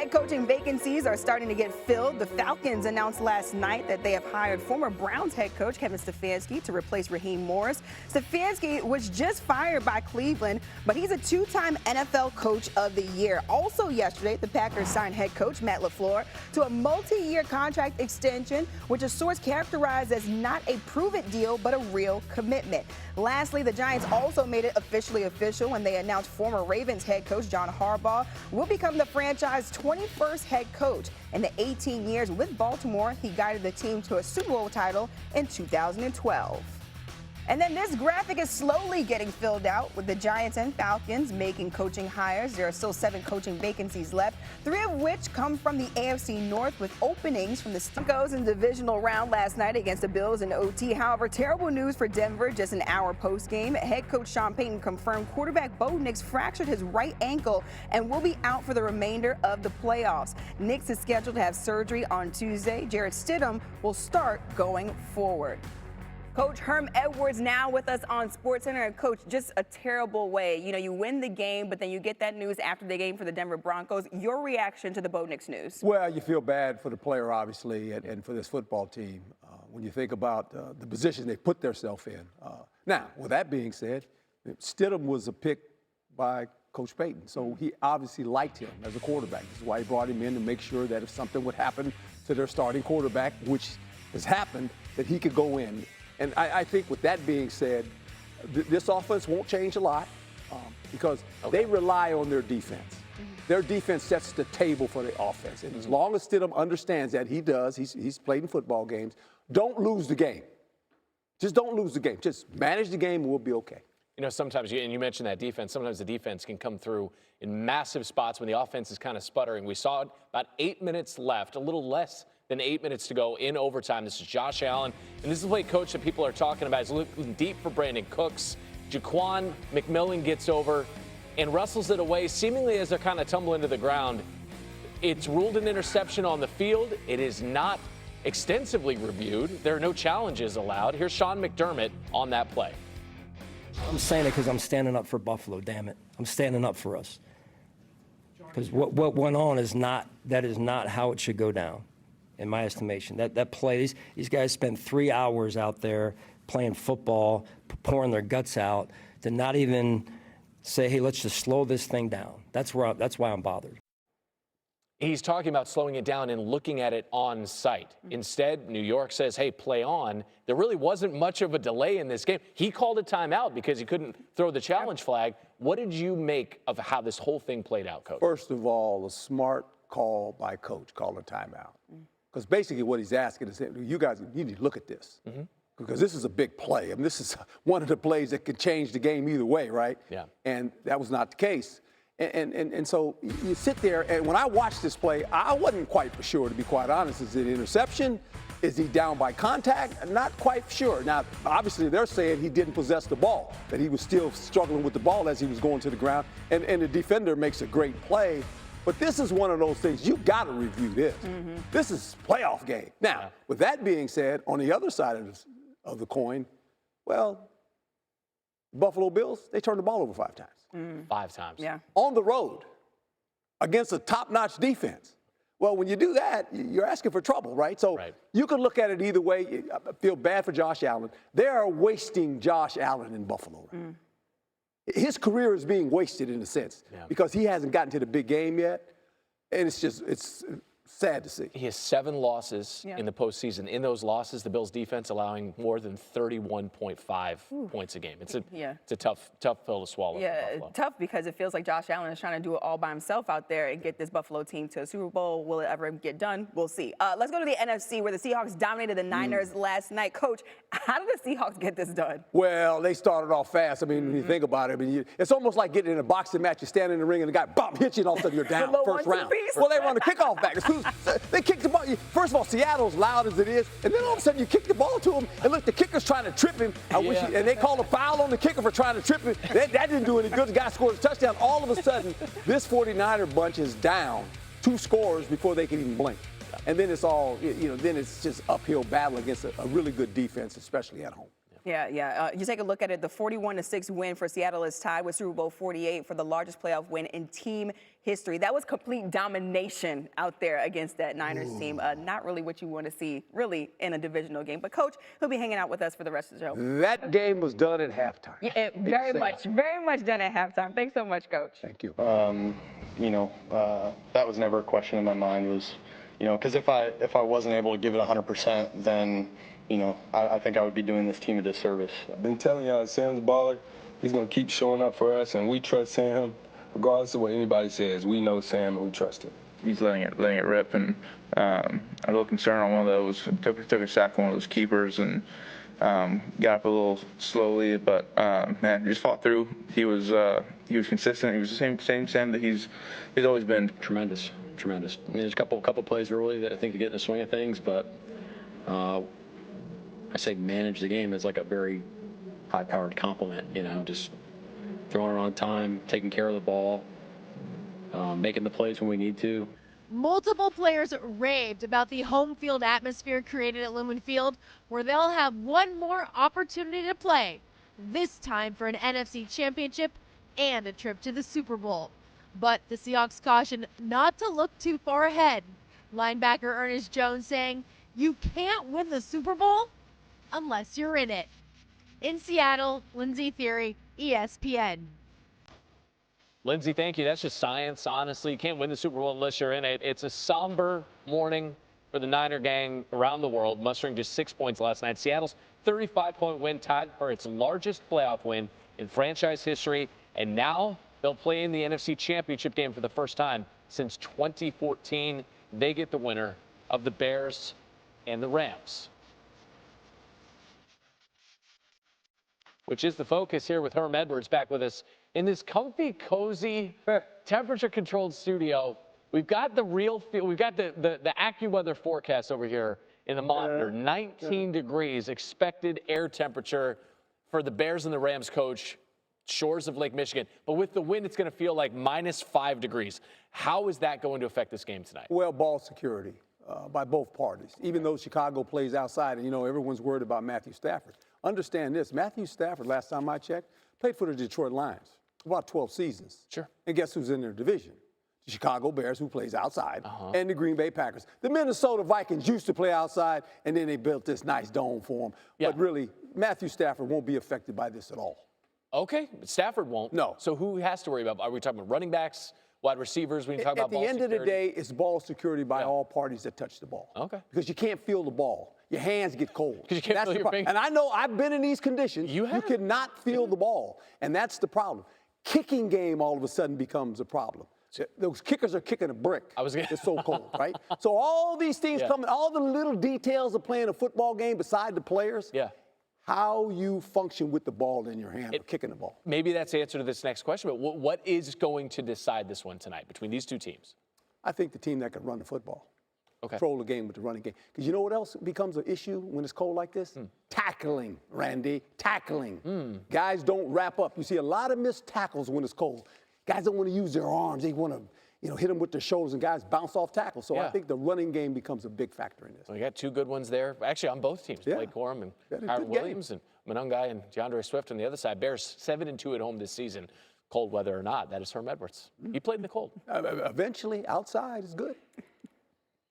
Head coaching vacancies are starting to get filled. The Falcons announced last night that they have hired former Browns head coach Kevin Stefanski to replace Raheem Morris. Stefanski was just fired by Cleveland, but he's a two-time NFL Coach of the Year. Also yesterday, the Packers signed head coach Matt LaFleur to a multi-year contract extension, which a source characterized as not a prove-it deal, but a real commitment. Lastly, the Giants also made it officially official when they announced former Ravens head coach John Harbaugh will become the franchise 21st head coach. In the 18 years with Baltimore, he guided the team to a Super Bowl title in 2012. And then this graphic is slowly getting filled out with the Giants and Falcons making coaching hires. There are still 7 coaching vacancies left, 3 of which come from the AFC North, with openings from the Broncos in the divisional round last night against the Bills in OT. However, terrible news for Denver just an hour post-game. Head coach Sean Payton confirmed quarterback Bo Nix fractured his right ankle and will be out for the remainder of the playoffs. Nix is scheduled to have surgery on Tuesday. Jarrett Stidham will start going forward. Coach Herm Edwards now with us on SportsCenter. And Coach, just a terrible way. You know, you win the game, but then you get that news after the game for the Denver Broncos. Your reaction to the Bo Nix news? Well, you feel bad for the player, obviously, and for this football team when you think about the position they put themselves in. Now, with that being said, Stidham was a pick by Coach Payton, so he obviously liked him as a quarterback. This is why he brought him in to make sure that if something would happen to their starting quarterback, which has happened, that he could go in. And I think with that being said, this offense won't change a lot because they rely on their defense. Their defense sets the table for the offense. And as long as Stidham understands that, he does, he's played in football games, don't lose the game. Just don't lose the game. Just manage the game and we'll be okay. You know, sometimes, and you mentioned that defense, sometimes the defense can come through in massive spots when the offense is kind of sputtering. We saw it about 8 minutes left, a little less than 8 minutes to go in overtime. This is Josh Allen, and this is the play coach that people are talking about. He's looking deep for Brandon Cooks. Jaquan McMillan gets over and wrestles it away, seemingly as they're kind of tumbling to the ground. It's ruled an interception on the field. It is not extensively reviewed. There are no challenges allowed. Here's Sean McDermott on that play. I'm saying it because I'm standing up for Buffalo, damn it. I'm standing up for us. Because what went on is not how it should go down, in my estimation. That play, these guys spent 3 hours out there playing football, pouring their guts out, to not even say, hey, let's just slow this thing down. That's why I'm bothered. He's talking about slowing it down and looking at it on site. Instead, New York says, hey, play on. There really wasn't much of a delay in this game. He called a timeout because he couldn't throw the challenge flag. What did you make of how this whole thing played out, Coach? First of all, a smart call by Coach, call a timeout. Because basically what he's asking is, you guys, you need to look at this. Because this is a big play. I mean, this is one of the plays that could change the game either way, right? Yeah. And that was not the case. And so you sit there, and when I watched this play, I wasn't quite for sure, to be quite honest. Is it an interception? Is he down by contact? Not quite sure. Now, obviously, they're saying he didn't possess the ball, that he was still struggling with the ball as he was going to the ground. And the defender makes a great play. But this is one of those things, you've got to review this. This is a playoff game. Now, with that being said, on the other side of the coin, well, Buffalo Bills, they turned the ball over 5 times. 5 times. Yeah. On the road against a top-notch defense. Well, when you do that, you're asking for trouble, right? So you can look at it either way. I feel bad for Josh Allen. They are wasting Josh Allen in Buffalo. His career is being wasted in a sense because he hasn't gotten to the big game yet. And it's sad to see. He has 7 losses in the postseason. In those losses, the Bills' defense allowing more than 31.5 points a game. It's a tough pill to swallow. Yeah, tough because it feels like Josh Allen is trying to do it all by himself out there and get this Buffalo team to a Super Bowl. Will it ever get done? We'll see. Let's go to the NFC, where the Seahawks dominated the Niners last night. Coach, how did the Seahawks get this done? Well, they started off fast. I mean, when you think about it, I mean, it's almost like getting in a boxing match. You stand in the ring and the guy bump hits you, and all of a sudden you're down first round. Well, they run the kickoff back. They kicked the ball. First of all, Seattle's loud as it is, and then all of a sudden you kick the ball to him, and look, the kicker's trying to trip him. And they call a foul on the kicker for trying to trip him. That didn't do any good. The guy scored a touchdown. All of a sudden, this 49er bunch is down 2 scores before they can even blink. And then it's all, then it's just uphill battle against a really good defense, especially at home. Yeah. You take a look at it, the 41-6 win for Seattle is tied with Super Bowl 48 for the largest playoff win in team history. That was complete domination out there against that Niners team. Not really what you want to see, really, in a divisional game. But, Coach, he'll be hanging out with us for the rest of the show. That game was done at halftime. Yeah, very much done at halftime. Thanks so much, Coach. Thank you. That was never a question in my mind. Was, because if I wasn't able to give it 100%, then I think I would be doing this team a disservice. I've been telling y'all, Sam's a baller. He's going to keep showing up for us, and we trust Sam. Regardless of what anybody says, we know Sam and we trust him. He's letting it rip, and I'm a little concerned on one of those. Took a sack from one of those keepers and got up a little slowly, but man, just fought through. He was consistent. He was the same Sam that he's always been. Tremendous. I mean, there's a couple plays early that I think to get in the swing of things, but I say manage the game as like a very high-powered compliment. Just throwing it on time, taking care of the ball, making the plays when we need to. Multiple players raved about the home field atmosphere created at Lumen Field, where they'll have one more opportunity to play, this time for an NFC Championship and a trip to the Super Bowl. But the Seahawks caution not to look too far ahead. Linebacker Ernest Jones saying, "You can't win the Super Bowl unless you're in it." In Seattle, Lindsay Theory, ESPN. Lindsay, thank you. That's just science, honestly. You can't win the Super Bowl unless you're in it. It's a somber morning for the Niner gang around the world, mustering just 6 points last night. Seattle's 35-point win tied for its largest playoff win in franchise history, and now they'll play in the NFC Championship game for the first time since 2014. They get the winner of the Bears and the Rams. Which is the focus here with Herm Edwards back with us in this comfy, cozy, temperature-controlled studio. We've got the real feel. We've got the AccuWeather forecast over here in the monitor. 19 degrees expected air temperature for the Bears and the Rams, Coach. Shores of Lake Michigan. But with the wind, it's going to feel like -5 degrees. How is that going to affect this game tonight? Well, ball security by both parties. Even though Chicago plays outside, and everyone's worried about Matthew Stafford. Understand this: Matthew Stafford, last time I checked, played for the Detroit Lions about 12 seasons. Sure. And guess who's in their division? The Chicago Bears, who plays outside, and the Green Bay Packers. The Minnesota Vikings used to play outside, and then they built this nice dome for them. Yeah. But really, Matthew Stafford won't be affected by this at all. Okay, but Stafford won't. No. So who has to worry about? Are we talking about running backs, wide receivers? When you talk about ball security? At the end of the day, it's ball security by all parties that touch the ball. Okay. Because you can't feel the ball. Your hands get cold. Because you can't feel your fingers. And I know I've been in these conditions. You have? You cannot feel the ball. And that's the problem. Kicking game all of a sudden becomes a problem. Those kickers are kicking a brick. It's so cold, right? So all these things coming, all the little details of playing a football game beside the players. Yeah. How you function with the ball in your hand or kicking the ball. Maybe that's the answer to this next question, but what is going to decide this one tonight between these two teams? I think the team that can run the football. Okay. Control the game with the running game. Because you know what else becomes an issue when it's cold like this? Tackling, Randy. Tackling. Guys don't wrap up. You see a lot of missed tackles when it's cold. Guys don't want to use their arms. They want to hit them with their shoulders, and guys bounce off tackles. So I think the running game becomes a big factor in this. We got two good ones there. Actually, on both teams. Blake Corum and Kyron Williams and Monungai and DeAndre Swift on the other side. Bears 7-2 at home this season, cold weather or not. That is Herm Edwards. He played in the cold. Eventually, outside is good.